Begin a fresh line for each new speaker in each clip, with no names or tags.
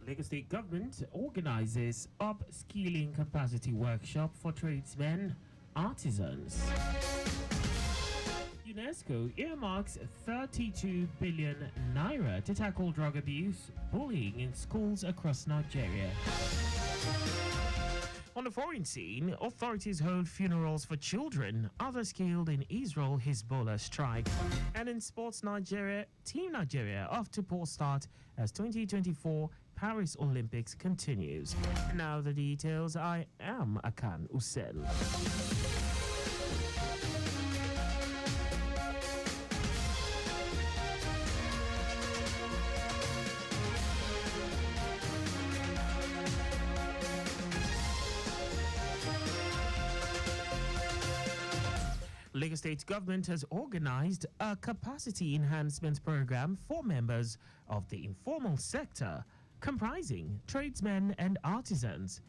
Lagos State Government organizes upskilling capacity workshop for tradesmen, artisans. UNESCO earmarks 32 billion naira to tackle drug abuse, bullying in schools across Nigeria. On the foreign scene, authorities hold funerals for children, others killed in Israel Hezbollah strike. And in sports, Team Nigeria off to poor start as 2024 Paris Olympics continues. Now the details. I am Akan Usen. Lagos State Government has organized a capacity enhancement program for members of the informal sector, comprising tradesmen and artisans,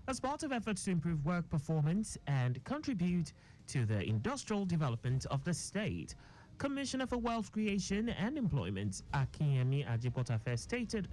as part of efforts to improve work performance and contribute to the industrial development of the state. Commissioner for Wealth Creation and Employment, Akinyemi Ajibotafe, stated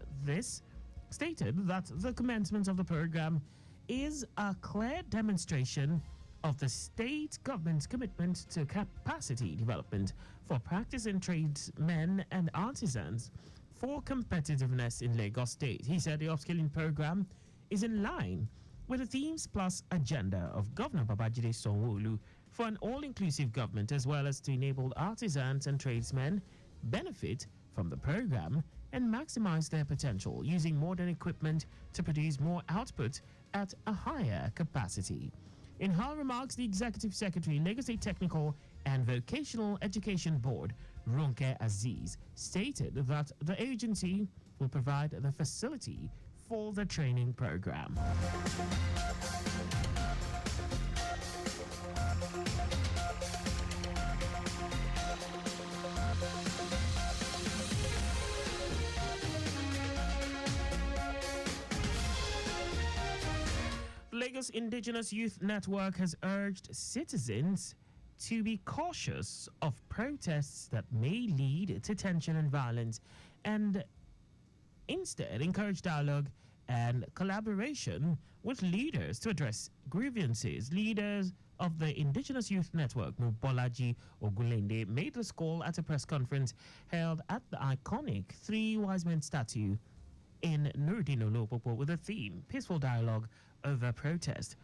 that the commencement of the program is a clear demonstration of the state government's commitment to capacity development for practicing tradesmen and artisans for competitiveness in Lagos State. He said the upskilling program is in line with the Themes Plus agenda of Governor Babajide Sanwo-Olu for an all-inclusive government, as well as to enable artisans and tradesmen benefit from the program and maximize their potential using modern equipment to produce more output at a higher capacity. In her remarks, the Executive Secretary, Lagos State Technical and Vocational Education Board, Ronke Aziz, stated that the agency will provide the facility for the training program. Lagos Indigenous Youth Network has urged citizens to be cautious of protests that may lead to tension and violence, and instead encourage dialogue and collaboration with leaders to address grievances. Leaders of the Indigenous Youth Network, Mubolaji Ogulende, made this call at a press conference held at the iconic Three Wise Men statue in Nuruddin Olopopo with the theme Peaceful Dialogue Over Protest.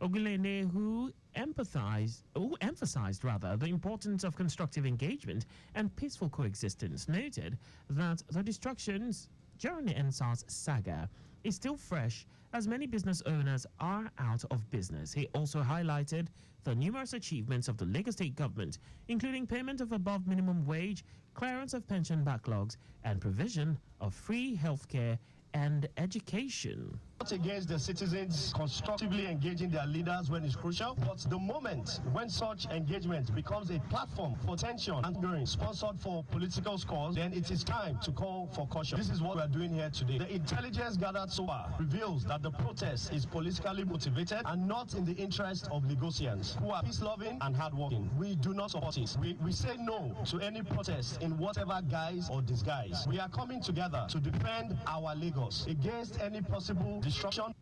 Ogulende, who emphasized the importance of constructive engagement and peaceful coexistence, noted that the destructions during the NSAS saga is still fresh as many business owners are out of business. He also highlighted the numerous achievements of the Lagos State government, including payment of above minimum wage, clearance of pension backlogs, and provision of free healthcare and education.
Not against the citizens constructively engaging their leaders when it's crucial, but the moment when such engagement becomes a platform for tension and sponsored for political scores, then it is time to call for caution. This is what we are doing here today. The intelligence gathered so far reveals that the protest is politically motivated and not in the interest of Lagosians who are peace-loving and hardworking. We do not support it. We say no to any protest in whatever guise or disguise. We are coming together to defend our Lagos against any possible destruction.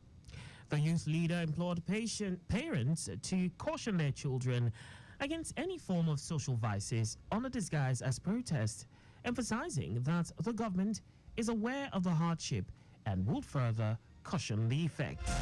The youth leader implored parents to caution their children against any form of social vices under disguise as protest, emphasizing that the government is aware of the hardship and would further caution the effects.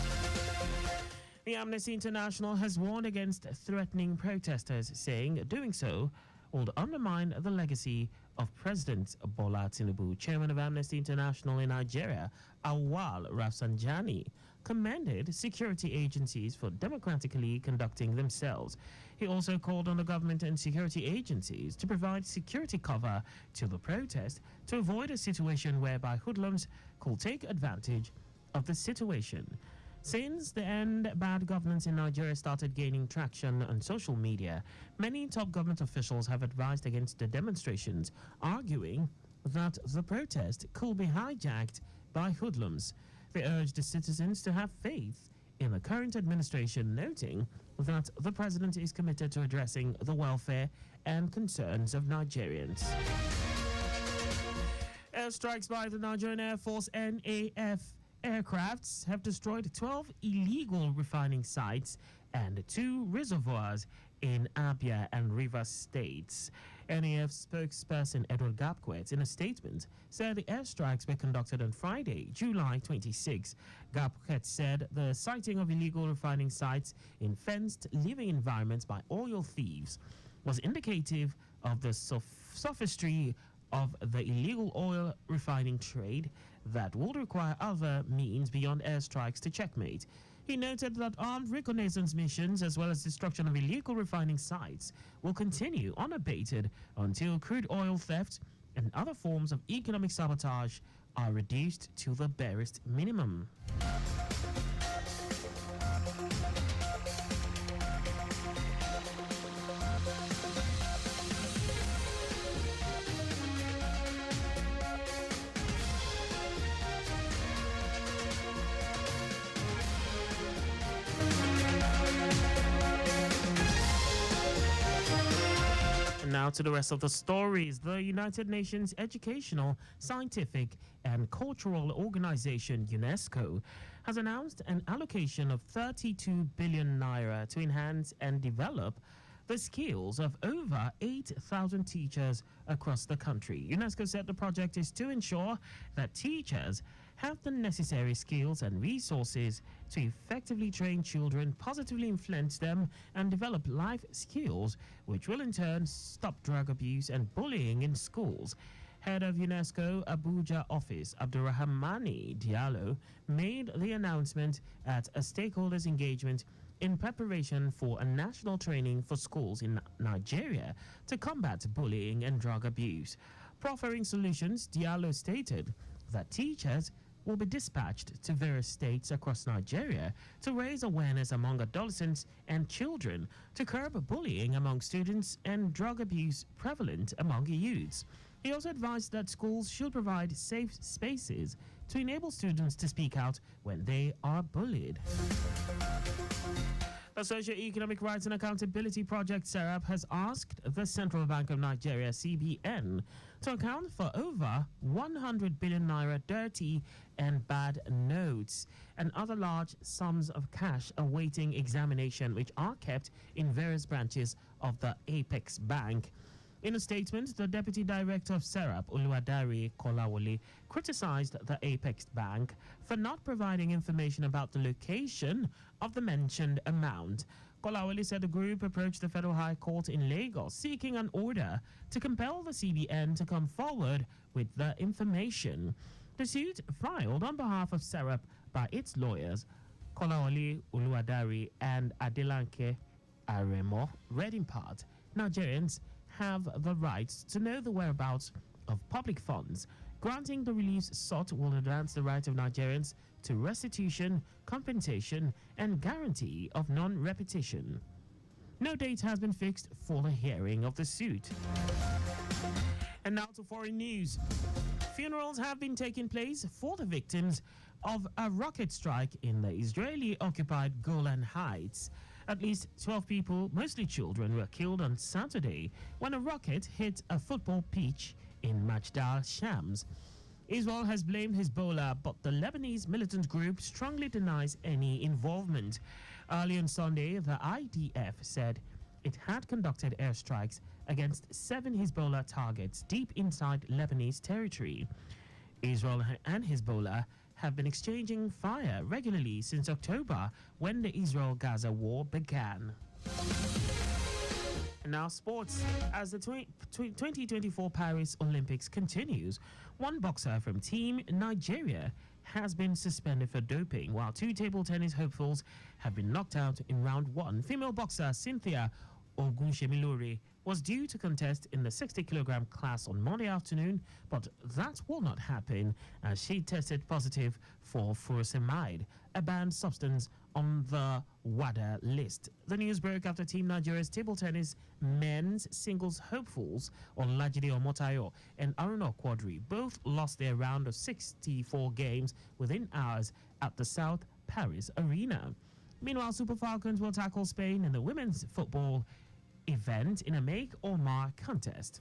The Amnesty International has warned against threatening protesters, saying doing so would undermine the legacy of President Bola Tinubu. Chairman of Amnesty International in Nigeria, Awal Rafsanjani, commended security agencies for democratically conducting themselves. He also called on the government and security agencies to provide security cover to the protest to avoid a situation whereby hoodlums could take advantage of the situation. Since the End Bad Governance in Nigeria started gaining traction on social media, many top government officials have advised against the demonstrations, arguing that the protest could be hijacked by hoodlums. They urged the citizens to have faith in the current administration, noting that the president is committed to addressing the welfare and concerns of Nigerians. Airstrikes by the Nigerian Air Force NAF aircrafts have destroyed 12 illegal refining sites and 2 reservoirs in Abia and Rivers states. NAF spokesperson Edward Gapquet, in a statement, said the airstrikes were conducted on Friday, July 26. Gapquet said the sighting of illegal refining sites in fenced living environments by oil thieves was indicative of the sophistry of the illegal oil refining trade that would require other means beyond airstrikes to checkmate. He noted that armed reconnaissance missions as well as destruction of illegal refining sites will continue unabated until crude oil theft and other forms of economic sabotage are reduced to the barest minimum. Now to the rest of the stories. The United Nations Educational, Scientific and Cultural Organization, UNESCO, has announced an allocation of 32 billion naira to enhance and develop the skills of over 8,000 teachers across the country. UNESCO said the project is to ensure that teachers have the necessary skills and resources to effectively train children, positively influence them, and develop life skills, which will in turn stop drug abuse and bullying in schools. Head of UNESCO Abuja office, Abdurrahmani Diallo, made the announcement at a stakeholders engagement in preparation for a national training for schools in Nigeria to combat bullying and drug abuse. Proffering solutions, Diallo stated that teachers will be dispatched to various states across Nigeria to raise awareness among adolescents and children to curb bullying among students and drug abuse prevalent among youths. He also advised that schools should provide safe spaces to enable students to speak out when they are bullied. The Socio-Economic Rights and Accountability Project, SERAP, has asked the Central Bank of Nigeria, CBN, to account for over 100 billion naira dirty and bad notes and other large sums of cash awaiting examination, which are kept in various branches of the Apex Bank. In a statement, the Deputy Director of SERAP, Oluwadari Kolawole, criticized the Apex Bank for not providing information about the location of the mentioned amount. Kolawole said the group approached the Federal High Court in Lagos seeking an order to compel the CBN to come forward with the information. The suit, filed on behalf of SERAP by its lawyers, Kolawole Oluwadari and Adelanke Aremo, read in part, Nigerians have the right to know the whereabouts of public funds. Granting the reliefs sought will advance the right of Nigerians to restitution, compensation, and guarantee of non-repetition. No date has been fixed for the hearing of the suit. And now to foreign news. Funerals have been taking place for the victims of a rocket strike in the Israeli-occupied Golan Heights. At least 12 people, mostly children, were killed on Saturday when a rocket hit a football pitch in Majdal Shams. Israel has blamed Hezbollah, but the Lebanese militant group strongly denies any involvement. Early on Sunday, the IDF said it had conducted airstrikes against 7 Hezbollah targets deep inside Lebanese territory. Israel and Hezbollah have been exchanging fire regularly since October when the Israel-Gaza war began. And now sports. As the 2024 Paris Olympics continues, one boxer from Team Nigeria has been suspended for doping, while 2 table tennis hopefuls have been knocked out in round 1. Female boxer Cynthia Ogunshemilore was due to contest in the 60-kilogram class on Monday afternoon, but that will not happen as she tested positive for furosemide, a banned substance on the WADA list. The news broke after Team Nigeria's table tennis men's singles hopefuls Olajide Omotayo and Aruna Quadri both lost their round of 64 games within hours at the South Paris Arena. Meanwhile, Super Falcons will tackle Spain in the women's football event in a make or mar contest.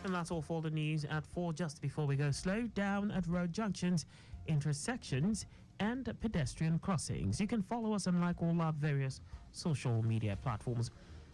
And And that's all for the news at 4. Just before we go, slow down at road junctions, intersections, and pedestrian crossings. You can follow us and like all our various social media platforms.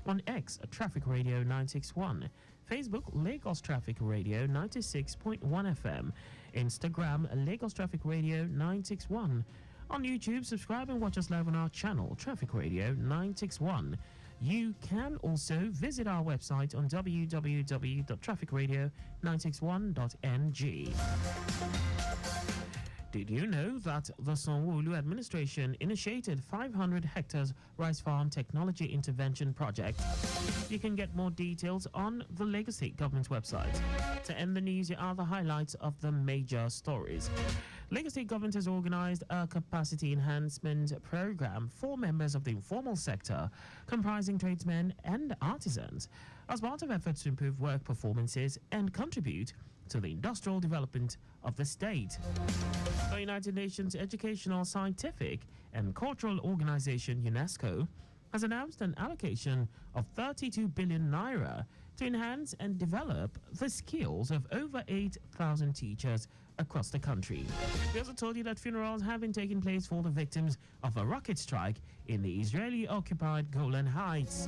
On X, Traffic Radio 961. Facebook, Lagos Traffic Radio 96.1 FM. Instagram, Lagos Traffic Radio 961. On YouTube, subscribe and watch us live on our channel, Traffic Radio 961. You can also visit our website on www.trafficradio961.ng. Did you know that the Sanwo-Olu administration initiated 500 hectares rice farm technology intervention project? You can get more details on the Lagos State government website. To end the news, here are the highlights of the major stories. Lagos State government has organized a capacity enhancement program for members of the informal sector, comprising tradesmen and artisans, as part of efforts to improve work performances and contribute to the industrial development of the state. The United Nations Educational, Scientific and Cultural Organization, UNESCO, has announced an allocation of 32 billion naira to enhance and develop the skills of over 8,000 teachers across the country. We also told you that funerals have been taking place for the victims of a rocket strike in the Israeli-occupied Golan Heights.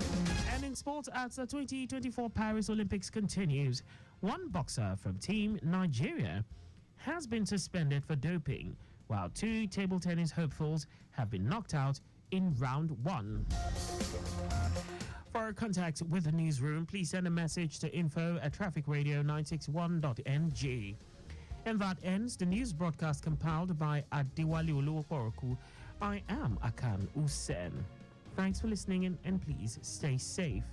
And in sports, as the 2024 Paris Olympics continues, one boxer from Team Nigeria has been suspended for doping, while 2 table tennis hopefuls have been knocked out in round 1. For contact with the newsroom, please send a message to info@trafficradio961.ng. And that ends the news broadcast compiled by Adewale Oluwaporoku. I am Akan Usen. Thanks for listening and please stay safe.